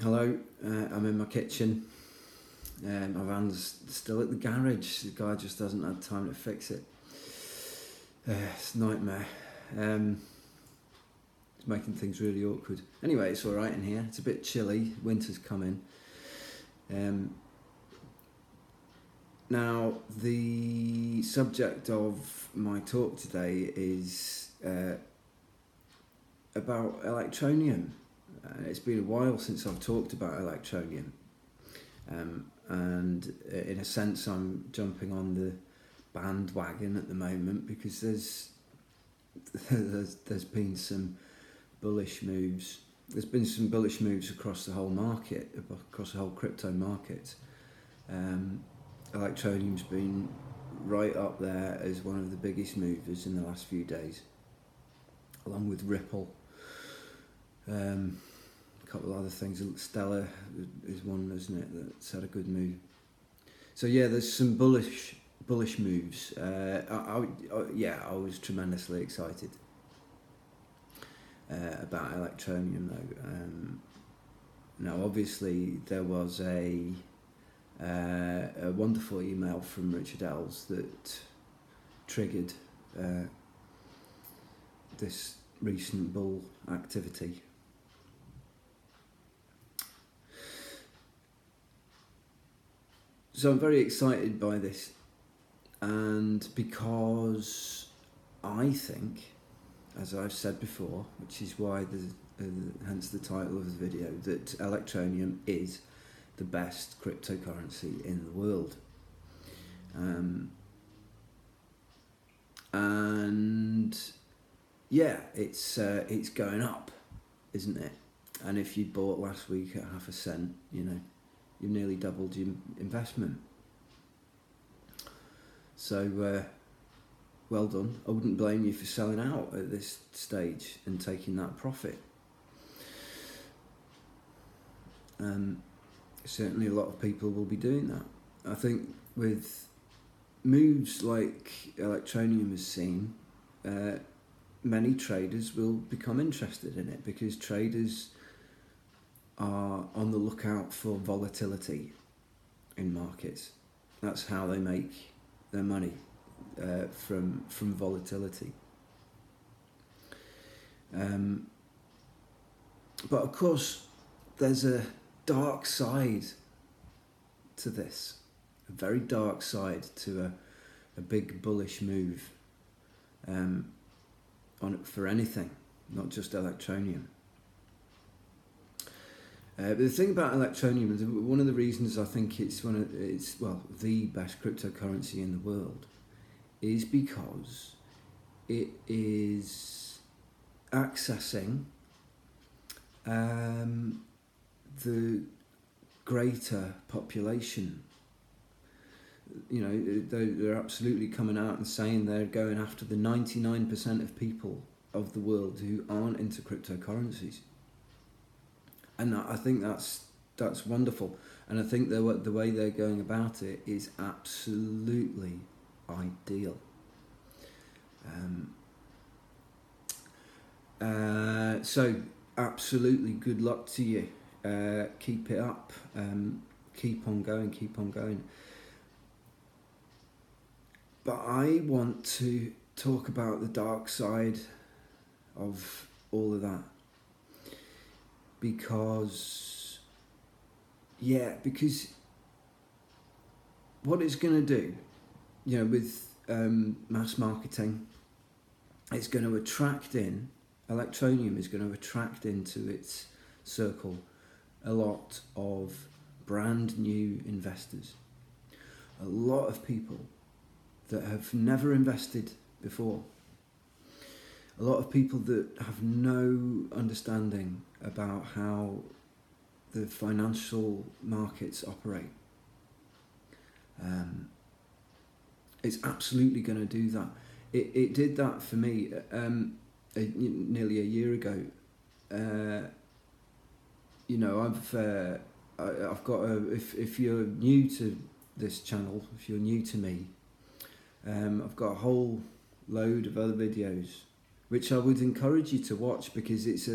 Hello, I'm in my kitchen. My van's still at the garage. The guy just hasn't had time to fix it. It's a nightmare. It's making things really awkward. Anyway, it's alright in here. It's a bit chilly. Winter's coming. Now, the subject of my talk today is about Electroneum. It's been a while since I've talked about Electroneum, and in a sense I'm jumping on the bandwagon at the moment because there's been some bullish moves. There's been some bullish moves across the whole market, across the whole crypto market. Electroneum's been right up there as one of the biggest movers in the last few days, along with Ripple. A couple of other things. Stellar is one, isn't it, that's had a good move. So yeah, there's some bullish moves. I was tremendously excited about Electroneum though. Now obviously there was a wonderful email from Richard Ells that triggered this recent bull activity. So I'm very excited by this, and because I think, as I've said before, which is why hence the title of the video, that Electroneum is the best cryptocurrency in the world. And yeah, it's going up, isn't it? And if you bought last week at 50 cents, you've nearly doubled your investment. So, well done. I wouldn't blame you for selling out at this stage and taking that profit. Certainly a lot of people will be doing that. I think with moves like Electroneum has seen, many traders will become interested in it because traders are on the lookout for volatility in markets. That's how they make their money, from volatility. But of course, there's a dark side to this, a very dark side to a big bullish move for anything, not just Electroneum. But the thing about Electroneum is one of the reasons I think it's the best cryptocurrency in the world is because it is accessing the greater population. They're absolutely coming out and saying they're going after the 99% of people of the world who aren't into cryptocurrencies. And I think that's wonderful, and I think the way they're going about it is absolutely ideal. So absolutely good luck to you. Keep it up. Keep on going. But I want to talk about the dark side of all of that. Because what it's going to do, with mass marketing, it's going to attract in, Electroneum is going to attract into its circle a lot of brand new investors, a lot of people that have never invested before, a lot of people that have no understanding about how the financial markets operate. It's absolutely going to do that. It did that for me nearly a year ago. I've got if you're new to this channel, if you're new to me, I've got a whole load of other videos which I would encourage you to watch because it's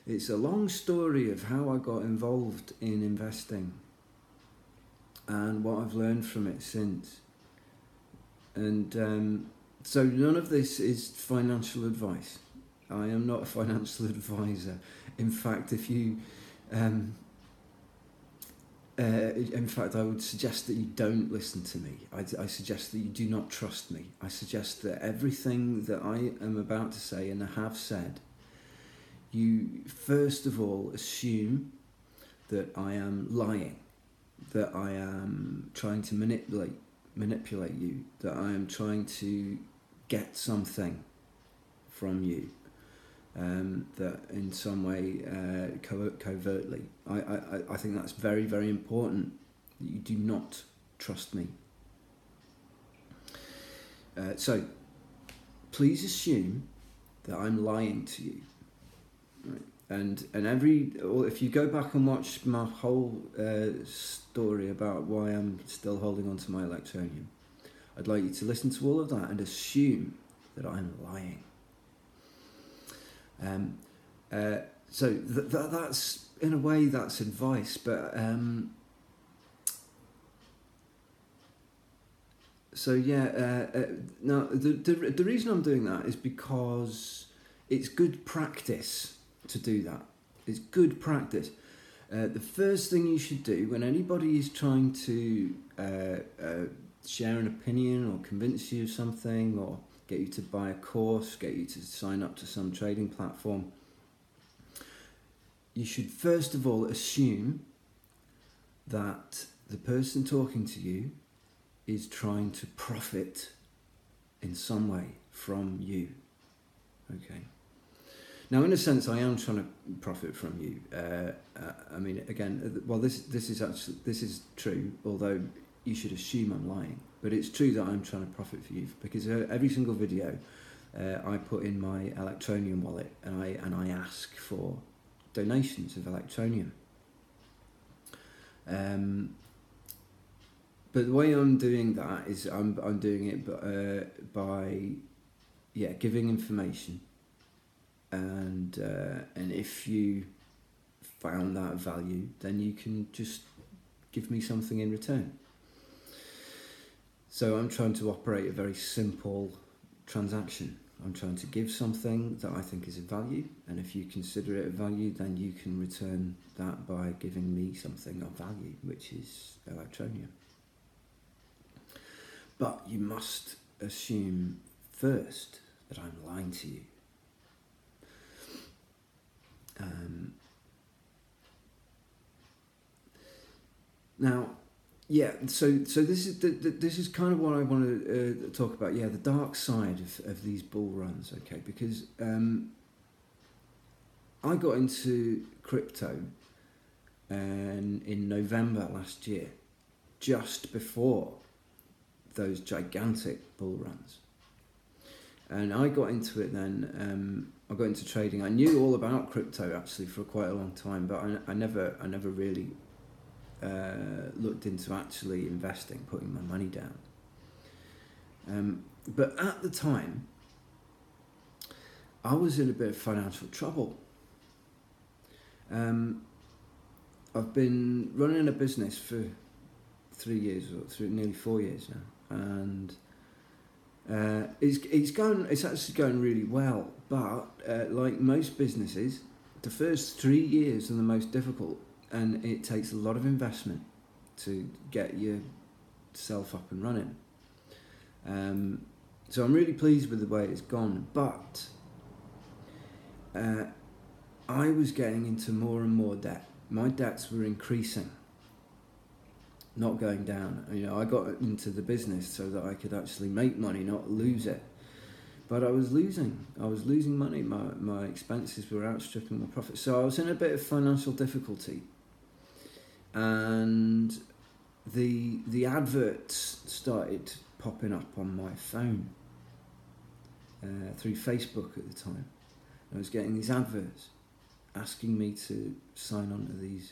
It's a long story of how I got involved in investing and what I've learned from it since. And so none of this is financial advice. I am not a financial advisor. In fact, in fact, I would suggest that you don't listen to me. I suggest that you do not trust me. I suggest that everything that I am about to say and I have said, you first of all assume that I am lying, that I am trying to manipulate you, that I am trying to get something from you, that in some way covertly. I think that's very, very important, that you do not trust me. So please assume that I'm lying to you. Right. And if you go back and watch my whole story about why I'm still holding on to my Electroneum, I'd like you to listen to all of that and assume that I'm lying. So that's, in a way, that's advice, but now the reason I'm doing that is because it's good practice to do that. It's good practice. The first thing you should do when anybody is trying to share an opinion or convince you of something or get you to buy a course, get you to sign up to some trading platform, you should first of all assume that the person talking to you is trying to profit in some way from you. Okay. Now, in a sense, I am trying to profit from you. I mean, again, well, this is true, although you should assume I'm lying. But it's true that I'm trying to profit for you, because every single video I put in my Electroneum wallet, and I ask for donations of Electroneum. But the way I'm doing that is I'm doing it by giving information. And if you found that value, then you can just give me something in return. So I'm trying to operate a very simple transaction. I'm trying to give something that I think is of value, and if you consider it of value, then you can return that by giving me something of value, which is Electroneum. But you must assume first that I'm lying to you. Now, so this is kind of what I want to talk about. Yeah, the dark side of these bull runs. Okay, because I got into crypto in November last year, just before those gigantic bull runs. And I got into it then. I got into trading. I knew all about crypto actually for quite a long time, but I never really looked into actually investing, putting my money down. But at the time, I was in a bit of financial trouble. I've been running a business for 3 years, nearly 4 years now, and it's actually going really well. But like most businesses, the first 3 years are the most difficult, and it takes a lot of investment to get yourself up and running. So I'm really pleased with the way it's gone, but I was getting into more and more debt. My debts were increasing, not going down. I got into the business so that I could actually make money, not lose it. But I was losing money. My expenses were outstripping my profits. So I was in a bit of financial difficulty. And the adverts started popping up on my phone through Facebook at the time. I was getting these adverts asking me to sign on to these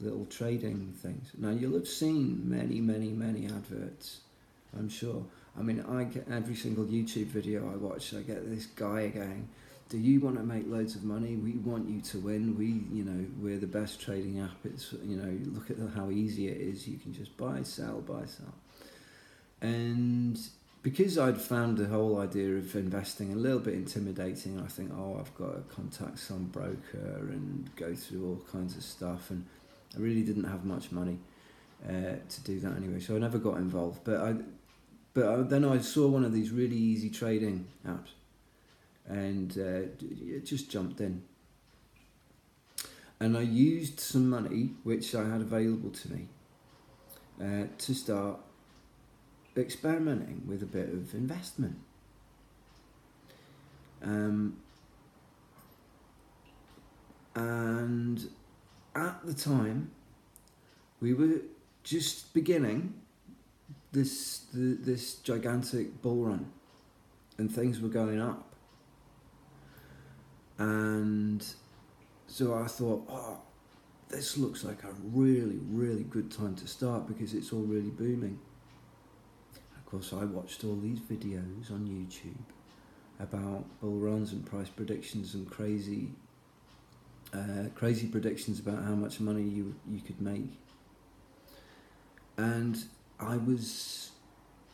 little trading things. Now, you'll have seen many adverts, I'm sure. I mean, I get every single YouTube video I watch, I get this guy going, do you want to make loads of money? We want you to win. We're the best trading app. It's, look at how easy it is. You can just buy, sell. And because I'd found the whole idea of investing a little bit intimidating, I think, I've got to contact some broker and go through all kinds of stuff. And I really didn't have much money to do that anyway, so I never got involved. But then I saw one of these really easy trading apps, and it just jumped in. And I used some money which I had available to me to start experimenting with a bit of investment. And at the time, we were just beginning this gigantic bull run, and things were going up. And so I thought, this looks like a really, really good time to start because it's all really booming. Of course, I watched all these videos on YouTube about bull runs and price predictions and crazy predictions about how much money you could make. And I was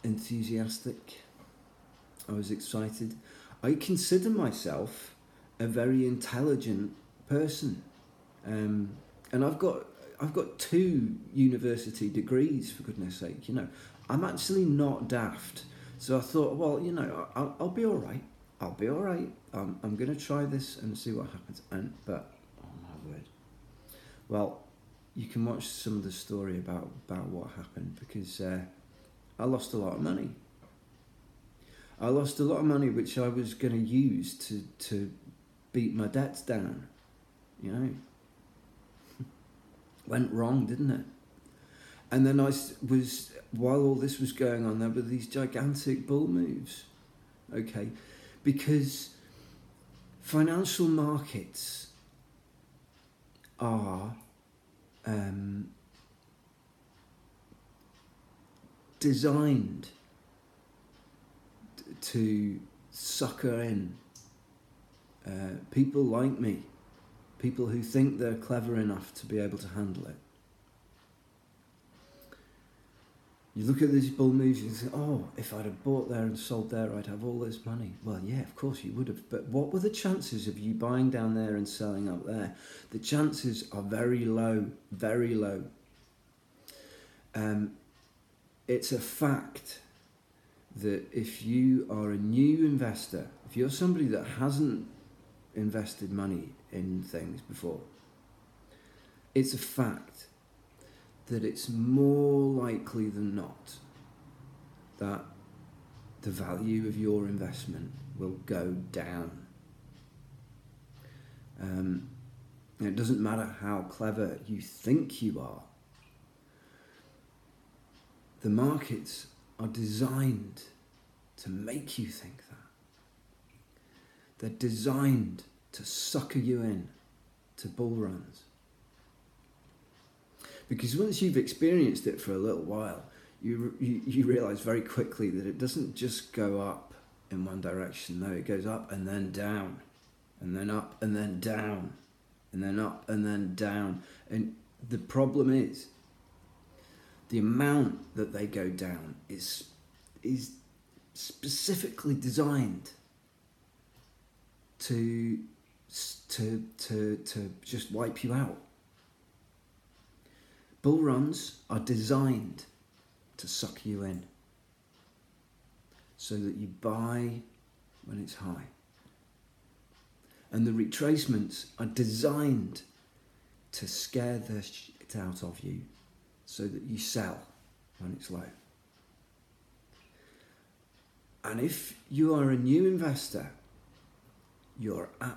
enthusiastic. I was excited. I consider myself a very intelligent person, and I've got 2 university degrees, for goodness sake. I'm actually not daft. So I thought, well, I'll be all right. I'll be all right. I'm going to try this and see what happens. But oh my word, well, you can watch some of the story about what happened, because I lost a lot of money. I lost a lot of money which I was going to use to beat my debts down. Went wrong, didn't it? And then while all this was going on, there were these gigantic bull moves. Okay, because financial markets are designed to sucker in people like me, people who think they're clever enough to be able to handle it. You look at these bull moves and you think, if I'd have bought there and sold there, I'd have all this money. Well, yeah, of course you would have. But what were the chances of you buying down there and selling up there? The chances are very low, very low. It's a fact that if you are a new investor, if you're somebody that hasn't invested money in things before, it's a fact that it's more likely than not that the value of your investment will go down. It doesn't matter how clever you think you are. The markets are designed to make you think that. They're designed to sucker you in to bull runs. Because once you've experienced it for a little while, you realise very quickly that it doesn't just go up in one direction. No, it goes up and then down, and then up and then down, and then up and then down. And the problem is, the amount that they go down is specifically designed to just wipe you out. Bull runs are designed to suck you in so that you buy when it's high. And the retracements are designed to scare the shit out of you so that you sell when it's low. And if you are a new investor, you're a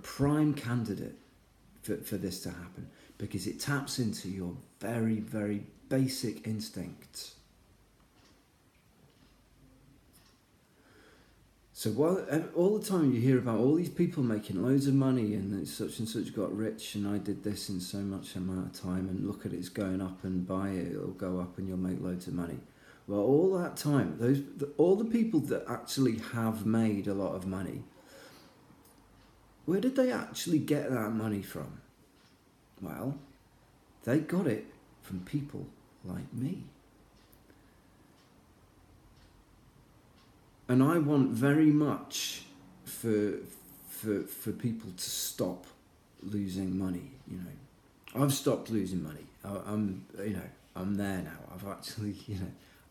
prime candidate for this to happen, because it taps into your very, very basic instincts. So while all the time you hear about all these people making loads of money and such and such got rich and I did this in so much amount of time and look at it's going up and buy it, it'll go up and you'll make loads of money. Well, all that time, all the people that actually have made a lot of money, where did they actually get that money from? Well, they got it from people like me. And I want very much for people to stop losing money. You know, I've stopped losing money. I'm there now. I've actually,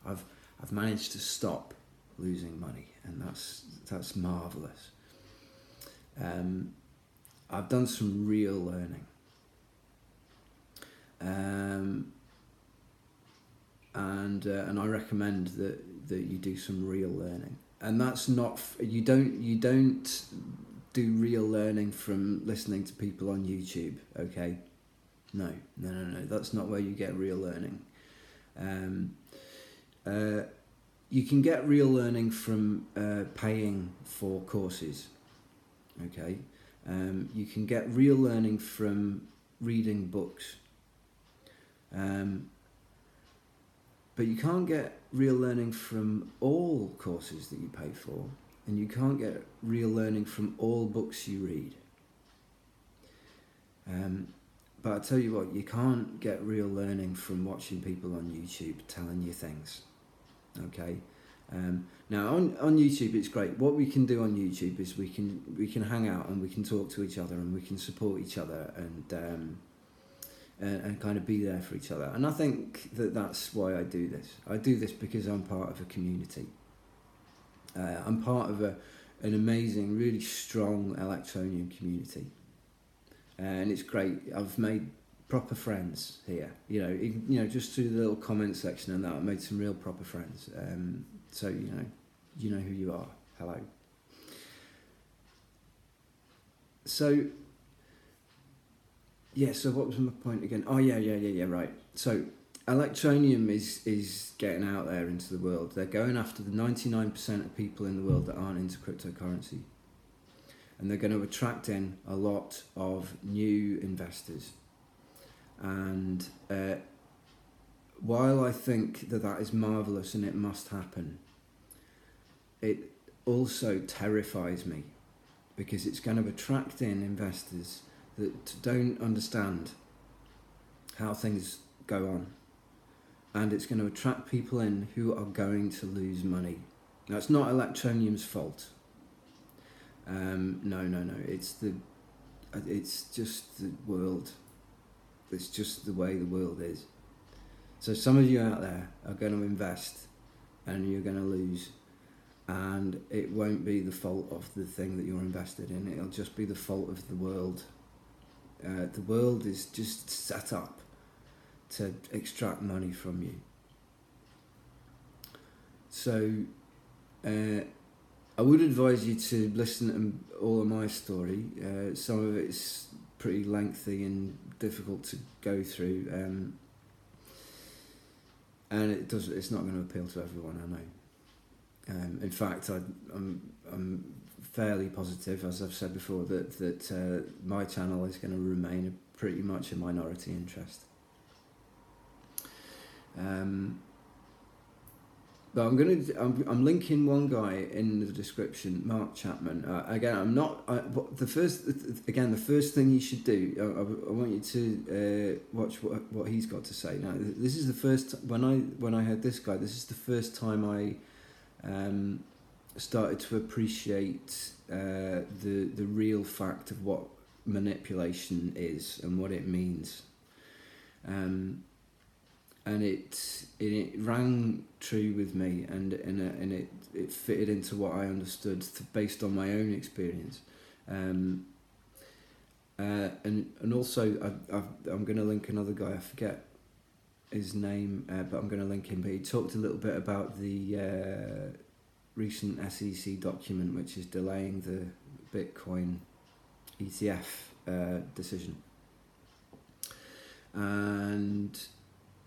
I've managed to stop losing money, and that's marvelous. I've done some real learning, and I recommend that you do some real learning. And that's not you don't do real learning from listening to people on YouTube. Okay, no. That's not where you get real learning. You can get real learning from paying for courses. Okay, you can get real learning from reading books. But you can't get real learning from all courses that you pay for, and you can't get real learning from all books you read. But I tell you what, you can't get real learning from watching people on YouTube telling you things. Okay. Now on YouTube it's great. What we can do on YouTube is we can hang out and we can talk to each other and we can support each other and kind of be there for each other. And I think that's why I do this. I do this because I'm part of a community. I'm part of an amazing, really strong Electroneum community. And it's great. I've made proper friends here. Just through the little comment section and that, I've made some real proper friends. So, you know who you are. Hello. So, yeah, so what was my point again? Oh, yeah, right. So, Electroneum is getting out there into the world. They're going after the 99% of people in the world that aren't into cryptocurrency. And they're going to attract in a lot of new investors. And while I think that is marvellous and it must happen, it also terrifies me because it's going to attract in investors that don't understand how things go on, and it's going to attract people in who are going to lose money. Now, it's not Electroneum's fault. No. It's just the world. It's just the way the world is. So some of you out there are going to invest, and you're going to lose. And it won't be the fault of the thing that you're invested in. It'll just be the fault of the world. The world is just set up to extract money from you. So I would advise you to listen to all of my story. Some of it's pretty lengthy and difficult to go through, and it's not going to appeal to everyone, I know. In fact, I'm fairly positive, as I've said before, that my channel is going to remain pretty much a minority interest. But I'm linking one guy in the description, Mark Chapman. Again, the first thing you should do. I want you to watch what he's got to say. Now, this is the first when I heard this guy. This is the first time I started to appreciate the real fact of what manipulation is and what it means. And it rang true with me, and it fitted into what I understood based on my own experience. And also I'm going to link another guy. I forget his name, but I'm going to link him. But he talked a little bit about the recent SEC document, which is delaying the Bitcoin ETF decision. And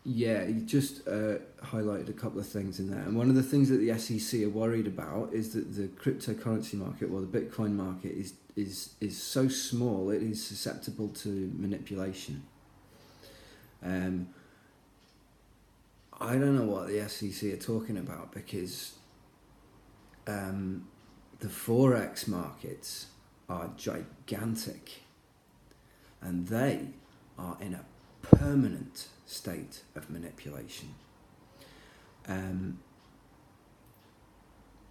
yeah, he just highlighted a couple of things in there. And one of the things that the SEC are worried about is that the cryptocurrency market, or the Bitcoin market, is so small, it is susceptible to manipulation. I don't know what the SEC are talking about, because the Forex markets are gigantic, and they are in a permanent state of manipulation.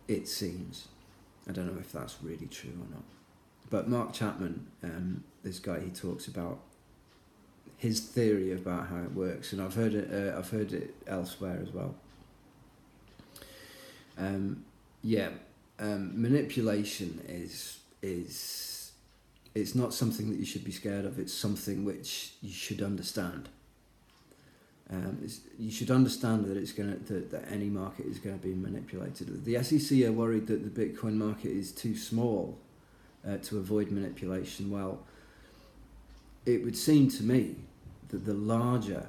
It seems. I don't know if that's really true or not. But Mark Chapman, this guy, he talks about his theory about how it works, and I've heard it elsewhere as well. Manipulation is it's not something that you should be scared of. It's something which you should understand. You should understand that that any market is going to be manipulated. The SEC are worried that the Bitcoin market is too small to avoid manipulation. Well, it would seem to me that the larger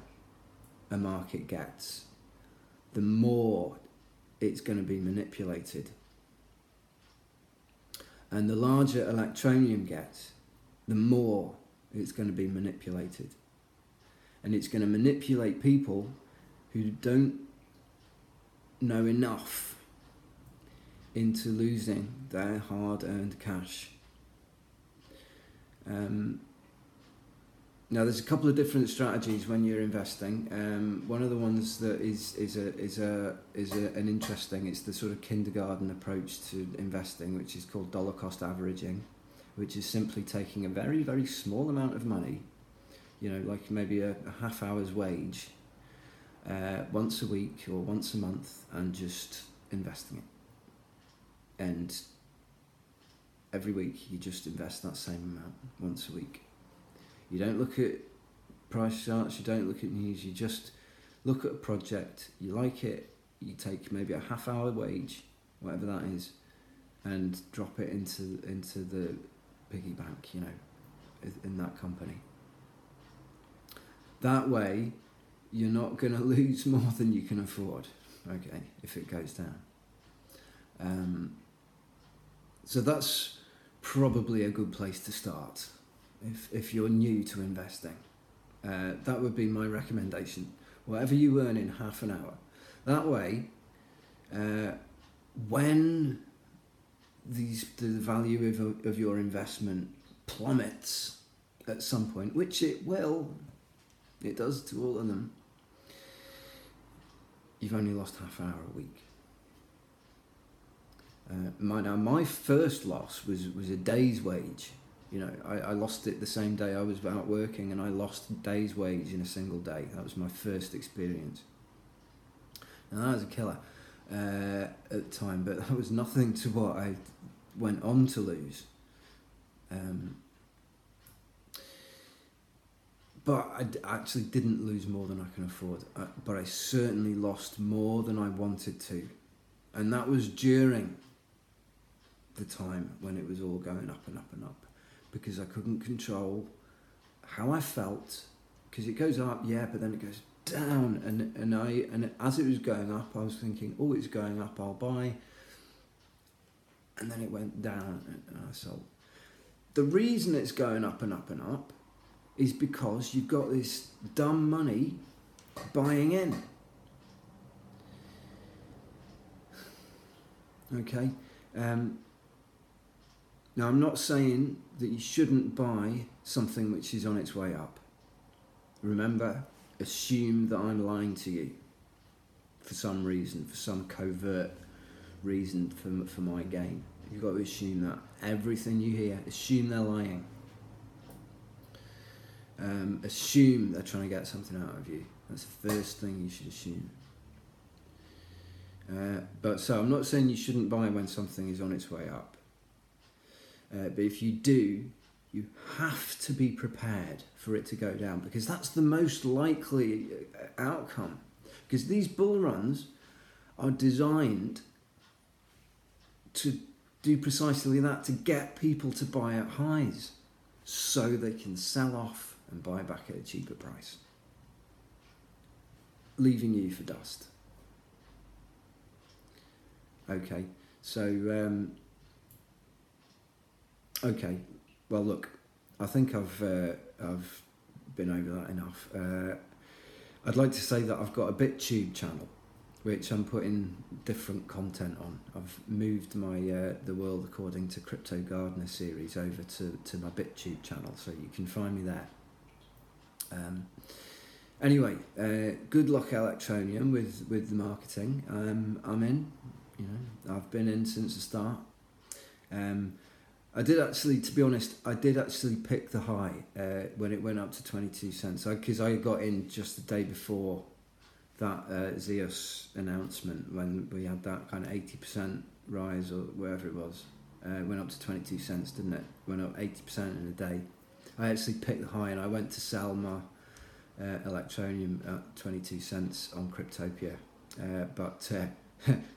a market gets, the more it's going to be manipulated. And the larger Electroneum gets, the more it's going to be manipulated. And it's going to manipulate people who don't know enough into losing their hard-earned cash. Now, there's a couple of different strategies when you're investing. One of the ones that is an interesting. It's the sort of kindergarten approach to investing, which is called dollar cost averaging, which is simply taking a very, very small amount of money, like maybe a half hour's wage, once a week or once a month, and just investing it. And every week you just invest that same amount once a week. You don't look at price charts, you don't look at news, you just look at a project, you like it, you take maybe a half hour wage, whatever that is, and drop it into the piggy bank, in that company. That way, you're not going to lose more than you can afford, okay, if it goes down. So that's probably a good place to start if you're new to investing. That would be my recommendation. Whatever you earn in half an hour. That way, when the value of your investment plummets at some point, which it will, it does to all of them, you've only lost half an hour a week. My first loss was a day's wage. I lost it the same day I was out working, and I lost a day's wage in a single day. That was my first experience. And that was a killer at the time, but that was nothing to what I went on to lose. But I actually didn't lose more than I can afford. But I certainly lost more than I wanted to. And that was during the time when it was all going up and up and up, because I couldn't control how I felt, because it goes up, but then it goes down, and as it was going up, I was thinking, oh, it's going up, I'll buy, and then it went down, and I sold. The reason it's going up and up and up is because you've got this dumb money buying in. Okay. Now, I'm not saying that you shouldn't buy something which is on its way up. Remember, assume that I'm lying to you for some reason, for some covert reason for my gain. You've got to assume that. Everything you hear, assume they're lying. Assume they're trying to get something out of you. That's the first thing you should assume. So I'm not saying you shouldn't buy when something is on its way up. But if you do, you have to be prepared for it to go down, because that's the most likely outcome. Because these bull runs are designed to do precisely that, to get people to buy at highs so they can sell off and buy back at a cheaper price, leaving you for dust. Okay, so okay, well, look, I think I've been over that enough. I'd like to say that I've got a BitTube channel, which I'm putting different content on. I've moved my The World According to Crypto Gardener series over to my BitTube channel, so you can find me there. Anyway, good luck Electroneum with the marketing. I'm in, I've been in since the start. I did actually, to be honest, pick the high when it went up to 22 cents, because I got in just the day before that Zeus announcement, when we had that kind of 80% rise or wherever it was. Went up to 22 cents, didn't it? Went up 80% in a day. I actually picked the high and I went to sell my Electroneum at 22 cents on Cryptopia, but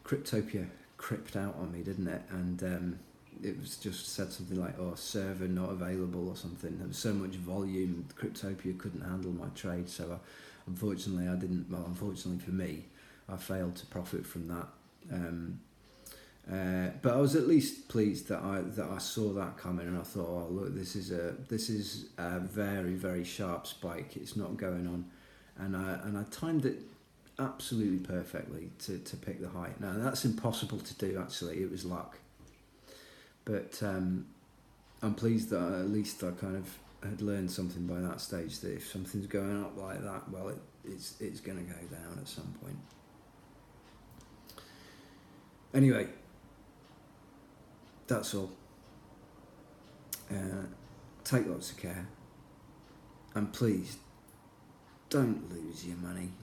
Cryptopia cripped out on me, didn't it? And it was just said something like, "Oh, server not available" or something. There was so much volume, Cryptopia couldn't handle my trade. So unfortunately, I didn't. Well, unfortunately for me, I failed to profit from that. But I was at least pleased that I saw that coming, and I thought, "Oh, look, this is a very, very sharp spike. It's not going on," and I timed it absolutely perfectly to pick the high. Now that's impossible to do. Actually, it was luck. But I'm pleased that at least I kind of had learned something by that stage, that if something's going up like that, well, it's going to go down at some point. Anyway, that's all. Take lots of care, and please don't lose your money.